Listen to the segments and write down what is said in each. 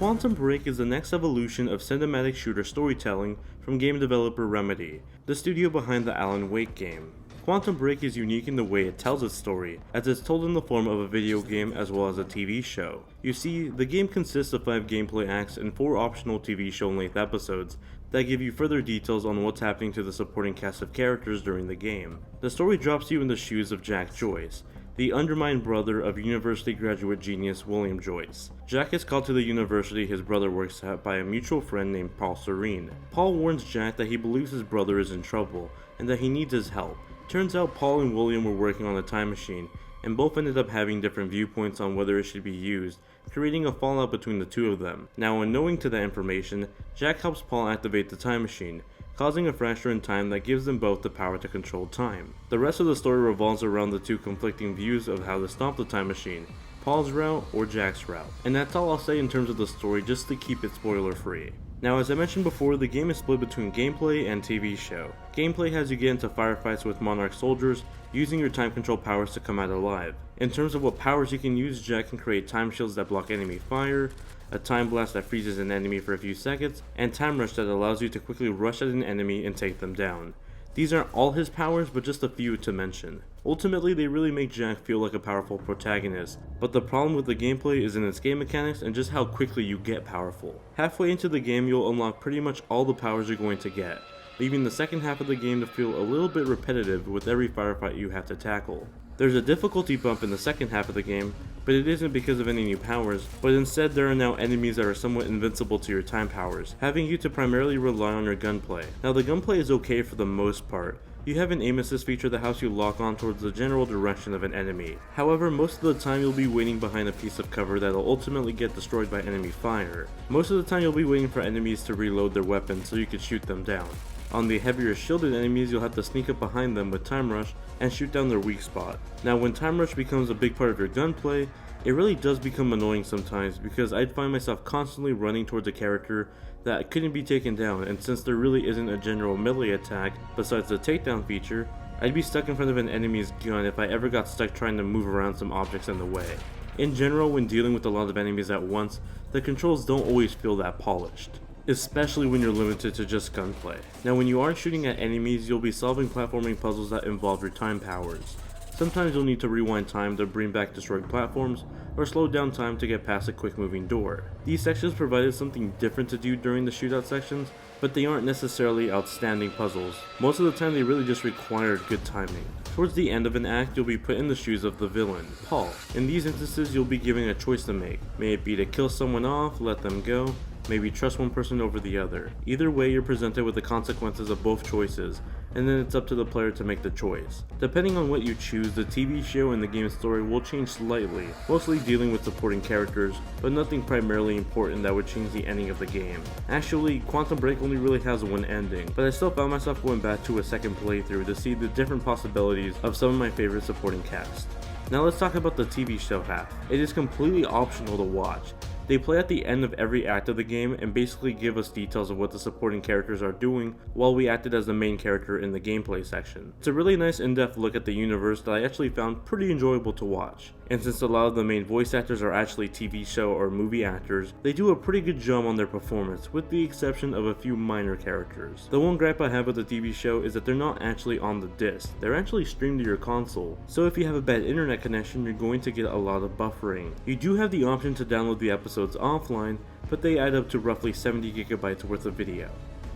Quantum Break is the next evolution of cinematic shooter storytelling from game developer Remedy, the studio behind the Alan Wake game. Quantum Break is unique in the way it tells its story, as it's told in the form of a video game as well as a TV show. You see, the game consists of 5 gameplay acts and 4 optional TV show-length episodes that give you further details on what's happening to the supporting cast of characters during the game. The story drops you in the shoes of Jack Joyce, the undermined brother of university graduate genius William Joyce. Jack is called to the university his brother works at by a mutual friend named Paul Serene. Paul warns Jack that he believes his brother is in trouble and that he needs his help. Turns out Paul and William were working on a time machine, and both ended up having different viewpoints on whether it should be used, creating a fallout between the two of them. Now, unknowing to that information, Jack helps Paul activate the time machine, causing a fracture in time that gives them both the power to control time. The rest of the story revolves around the two conflicting views of how to stop the time machine, Paul's route or Jack's route. And that's all I'll say in terms of the story, just to keep it spoiler free. Now, as I mentioned before, the game is split between gameplay and TV show. Gameplay has you get into firefights with Monarch soldiers, using your time control powers to come out alive. In terms of what powers you can use, Jack can create time shields that block enemy fire, a time blast that freezes an enemy for a few seconds, and time rush that allows you to quickly rush at an enemy and take them down. These aren't all his powers, but just a few to mention. Ultimately, they really make Jack feel like a powerful protagonist, but the problem with the gameplay is in its game mechanics and just how quickly you get powerful. Halfway into the game, you'll unlock pretty much all the powers you're going to get, leaving the second half of the game to feel a little bit repetitive with every firefight you have to tackle. There's a difficulty bump in the second half of the game, but it isn't because of any new powers, but instead there are now enemies that are somewhat invincible to your time powers, having you to primarily rely on your gunplay. Now, the gunplay is okay for the most part. You have an aim assist feature that helps you lock on towards the general direction of an enemy. However, most of the time you'll be waiting behind a piece of cover that'll ultimately get destroyed by enemy fire. Most of the time you'll be waiting for enemies to reload their weapons so you can shoot them down. On the heavier shielded enemies, you'll have to sneak up behind them with Time Rush and shoot down their weak spot. Now, when Time Rush becomes a big part of your gunplay, it really does become annoying sometimes, because I'd find myself constantly running towards a character that couldn't be taken down, and since there really isn't a general melee attack besides the takedown feature, I'd be stuck in front of an enemy's gun if I ever got stuck trying to move around some objects in the way. In general, when dealing with a lot of enemies at once, the controls don't always feel that polished, especially when you're limited to just gunplay. Now, when you aren't shooting at enemies, you'll be solving platforming puzzles that involve your time powers. Sometimes you'll need to rewind time to bring back destroyed platforms, or slow down time to get past a quick moving door. These sections provided something different to do during the shootout sections, but they aren't necessarily outstanding puzzles. Most of the time they really just required good timing. Towards the end of an act, you'll be put in the shoes of the villain, Paul. In these instances, you'll be given a choice to make. May it be to kill someone off, let them go, maybe trust one person over the other. Either way, you're presented with the consequences of both choices, and then it's up to the player to make the choice. Depending on what you choose, the TV show and the game's story will change slightly, mostly dealing with supporting characters, but nothing primarily important that would change the ending of the game. Actually, Quantum Break only really has one ending, but I still found myself going back to a second playthrough to see the different possibilities of some of my favorite supporting cast. Now let's talk about the TV show half. It is completely optional to watch. They play at the end of every act of the game and basically give us details of what the supporting characters are doing while we acted as the main character in the gameplay section. It's a really nice in-depth look at the universe that I actually found pretty enjoyable to watch. And since a lot of the main voice actors are actually TV show or movie actors, they do a pretty good job on their performance, with the exception of a few minor characters. The one gripe I have with the TV show is that they're not actually on the disc, they're actually streamed to your console. So if you have a bad internet connection, you're going to get a lot of buffering. You do have the option to download the episodes offline, but they add up to roughly 70 gigabytes worth of video.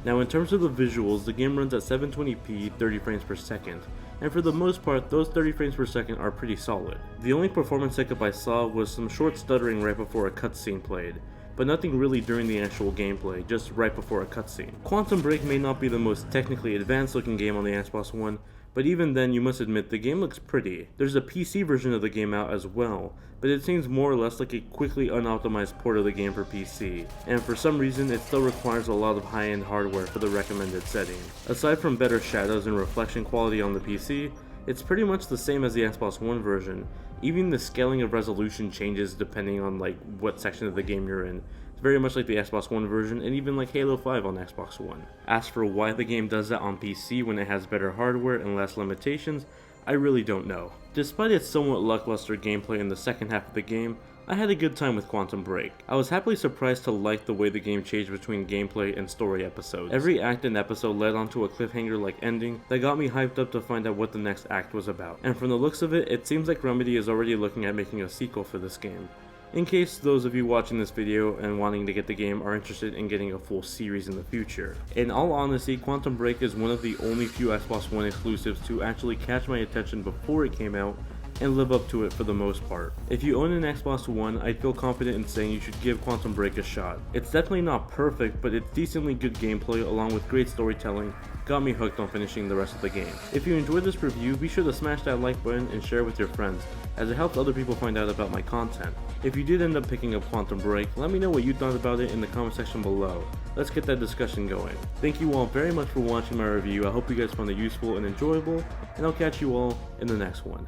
Now, in terms of the visuals, the game runs at 720p 30 frames per second, and for the most part, those 30 frames per second are pretty solid. The only performance hiccup I saw was some short stuttering right before a cutscene played, but nothing really during the actual gameplay, just right before a cutscene. Quantum Break may not be the most technically advanced looking game on the Xbox One, but even then you must admit the game looks pretty. There's a PC version of the game out as well, but it seems more or less like a quickly unoptimized port of the game for PC, and for some reason it still requires a lot of high-end hardware for the recommended setting. Aside from better shadows and reflection quality on the PC, it's pretty much the same as the Xbox One version. Even the scaling of resolution changes depending on what section of the game you're in. It's very much like the Xbox One version, and even like Halo 5 on Xbox One. As for why the game does that on PC when it has better hardware and less limitations, I really don't know. Despite its somewhat lackluster gameplay in the second half of the game, I had a good time with Quantum Break. I was happily surprised to like the way the game changed between gameplay and story episodes. Every act and episode led onto a cliffhanger-like ending that got me hyped up to find out what the next act was about. And from the looks of it, it seems like Remedy is already looking at making a sequel for this game. In case those of you watching this video and wanting to get the game are interested in getting a full series in the future. In all honesty, Quantum Break is one of the only few Xbox One exclusives to actually catch my attention before it came out and live up to it for the most part. If you own an Xbox One, I feel confident in saying you should give Quantum Break a shot. It's definitely not perfect, but it's decently good gameplay along with great storytelling got me hooked on finishing the rest of the game. If you enjoyed this review, be sure to smash that like button and share with your friends, as it helps other people find out about my content. If you did end up picking up Quantum Break, let me know what you thought about it in the comment section below. Let's get that discussion going. Thank you all very much for watching my review. I hope you guys found it useful and enjoyable, and I'll catch you all in the next one.